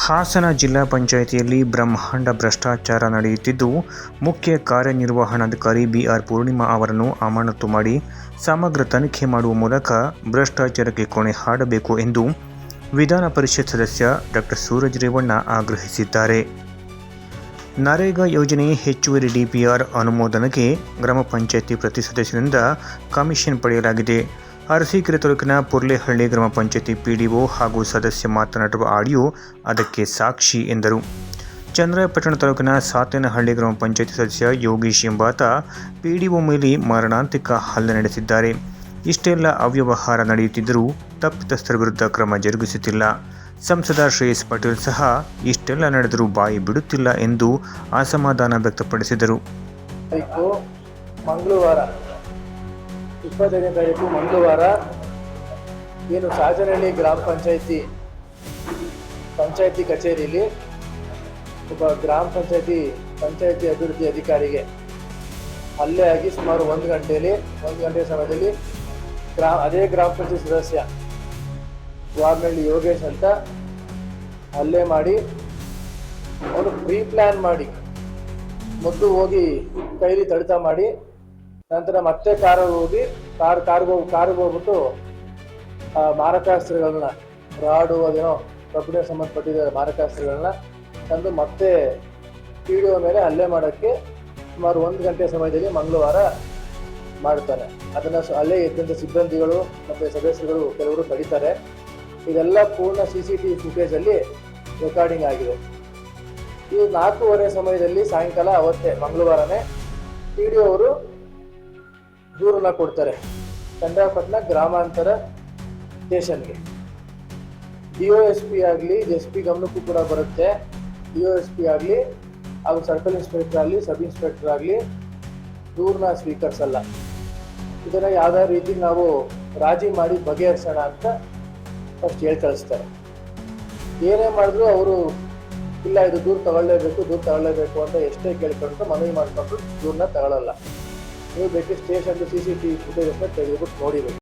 ಹಾಸನ ಜಿಲ್ಲಾ ಪಂಚಾಯಿತಿಯಲ್ಲಿ ಬ್ರಹ್ಮಾಂಡ ಭ್ರಷ್ಟಾಚಾರ ನಡೆಯುತ್ತಿದ್ದು, ಮುಖ್ಯ ಕಾರ್ಯನಿರ್ವಹಣಾಧಿಕಾರಿ ಬಿಆರ್ ಪೂರ್ಣಿಮಾ ಅವರನ್ನು ಅಮಾನತು ಮಾಡಿ ಸಮಗ್ರ ತನಿಖೆ ಮಾಡುವ ಮೂಲಕ ಭ್ರಷ್ಟಾಚಾರಕ್ಕೆ ಕೊನೆ ಹಾಡಬೇಕು ಎಂದು ವಿಧಾನ ಪರಿಷತ್ ಸದಸ್ಯ ಡಾ ಸೂರಜ್ ರೇವಣ್ಣ ಆಗ್ರಹಿಸಿದ್ದಾರೆ. ನರೇಗಾ ಯೋಜನೆ ಹೆಚ್ಚುವರಿ ಡಿಪಿಆರ್ ಅನುಮೋದನೆಗೆ ಗ್ರಾಮ ಪಂಚಾಯಿತಿ ಪ್ರತಿ ಸದಸ್ಯರಿಂದ ಕಮಿಷನ್ ಪಡೆಯಲಾಗಿದೆ. ಅರಸೀಕೆರೆ ತಾಲೂಕಿನ ಪುರ್ಲೆಹಳ್ಳಿ ಗ್ರಾಮ ಪಂಚಾಯಿತಿ ಪಿಡಿಒ ಹಾಗೂ ಸದಸ್ಯ ಮಾತನಾಡಿರುವ ಆಡಿಯೋ ಅದಕ್ಕೆ ಸಾಕ್ಷಿ ಎಂದರು. ಚನ್ನರಾಯಪಟ್ಟಣ ತಾಲೂಕಿನ ಸಾತೇನಹಳ್ಳಿ ಗ್ರಾಮ ಪಂಚಾಯಿತಿ ಸದಸ್ಯ ಯೋಗೀಶ್ ಎಂಬಾತ ಪಿಡಿಒ ಮೇಲೆ ಮಾರಣಾಂತಿಕ ಹಲ್ಲೆ ನಡೆಸಿದ್ದಾರೆ. ಇಷ್ಟೆಲ್ಲ ಅವ್ಯವಹಾರ ನಡೆಯುತ್ತಿದ್ದರೂ ತಪ್ಪಿತಸ್ಥರ ವಿರುದ್ಧ ಕ್ರಮ ಜರುಗಿಸುತ್ತಿಲ್ಲ. ಸಂಸದ ಶ್ರೇಯಸ್ ಪಾಟೀಲ್ ಸಹ ಇಷ್ಟೆಲ್ಲ ನಡೆದರೂ ಬಾಯಿ ಬಿಡುತ್ತಿಲ್ಲ ಎಂದು ಅಸಮಾಧಾನ ವ್ಯಕ್ತಪಡಿಸಿದರು. ಮಂಗಳವಾರ 25ನೇ ತಾರೀಕು ಮಂಗಳವಾರ ಏನು ಸಾತೇನಹಳ್ಳಿ ಗ್ರಾಮ ಪಂಚಾಯಿತಿ ಕಚೇರಿಯಲ್ಲಿ ಒಬ್ಬ ಗ್ರಾಮ ಪಂಚಾಯಿತಿ ಅಭಿವೃದ್ಧಿ ಅಧಿಕಾರಿಗೆ ಹಲ್ಲೆ ಆಗಿ ಸುಮಾರು ಒಂದು ಗಂಟೆ ಸಮಯದಲ್ಲಿ ಅದೇ ಗ್ರಾಮ ಪಂಚಾಯತ್ ಸದಸ್ಯ ವಾರ್ನಹಳ್ಳಿ ಯೋಗೇಶ್ ಅಂತ ಹಲ್ಲೆ ಮಾಡಿ ಅವರು ಪ್ರೀ ಪ್ಲಾನ್ ಮಾಡಿ ಮೊದಲು ಹೋಗಿ ಕೈಲಿ ತಡಿತ ಮಾಡಿ ನಂತರ ಮತ್ತೆ ಕಾರ್ಗೆ ಹೋಗ್ಬಿಟ್ಟು ಮಾರಕಾಸ್ತ್ರಗಳನ್ನ ರಾಡು ಅದೇನೋ ಕಬ್ಬಿಣ ಸಂಬಂಧಪಟ್ಟಿದ್ದ ಮಾರಕಾಸ್ತ್ರಗಳನ್ನ ತಂದು ಮತ್ತೆ ಪಿಡಿಒ ಮೇಲೆ ಹಲ್ಲೆ ಮಾಡೋಕ್ಕೆ ಸುಮಾರು 1 ಗಂಟೆ ಸಮಯದಲ್ಲಿ ಮಂಗಳವಾರ ಮಾಡ್ತಾನೆ. ಅದನ್ನು ಅಲ್ಲೇ ಇದ್ದಂಥ ಸಿಬ್ಬಂದಿಗಳು ಮತ್ತು ಸದಸ್ಯರುಗಳು ಕೆಲವರು ಕಡಿತಾರೆ. ಇದೆಲ್ಲ ಪೂರ್ಣ CCTV ಫುಟೇಜಲ್ಲಿ ರೆಕಾರ್ಡಿಂಗ್ ಆಗಿದೆ. ಇದು 4:30 ಸಮಯದಲ್ಲಿ ಸಾಯಂಕಾಲ ಅವತ್ತೇ ಮಂಗಳವಾರನೇ ಪಿಡಿಒ ಅವರು ದೂರನ್ನ ಕೊಡ್ತಾರೆ ಚನ್ನರಾಯಪಟ್ಟಣ ಗ್ರಾಮಾಂತರ ಸ್ಟೇಷನ್ಗೆ. DOSP ಆಗಲಿ SP ಗಮನಕ್ಕೂ ಕೂಡ ಬರುತ್ತೆ. DOSP ಆಗಲಿ ಹಾಗೂ ಸರ್ಕಲ್ ಇನ್ಸ್ಪೆಕ್ಟರ್ ಆಗಲಿ ಸಬ್ ಇನ್ಸ್ಪೆಕ್ಟರ್ ಆಗಲಿ ದೂರನ್ನ ಸ್ವೀಕರಿಸಲ್ಲ. ಇದನ್ನು ಯಾವುದೇ ರೀತಿ ನಾವು ರಾಜಿ ಮಾಡಿ ಬಗೆಹರಿಸೋಣ ಅಂತ ಫಸ್ಟ್ ಹೇಳಿ ಕಳಿಸ್ತಾರೆ. ಏನೇ ಮಾಡಿದ್ರು ಅವರು ಇಲ್ಲ ಇದು ದೂರ ತಗೊಳ್ಳೇಬೇಕು ಅಂತ ಎಷ್ಟೇ ಕೇಳ್ಕೊಂಡು ಮನವಿ ಮಾಡಿಕೊಂಡು ದೂರನ್ನ ತಗೊಳ್ಳಲ್ಲ. ನೀವು ಬೇಕಿದ್ರೆ ಸ್ಟೇಷನ್ CCTV ಫುಟೇಜ್ ತೆಗೆದುಬಿಟ್ಟು ನೋಡಿಬೇಕು.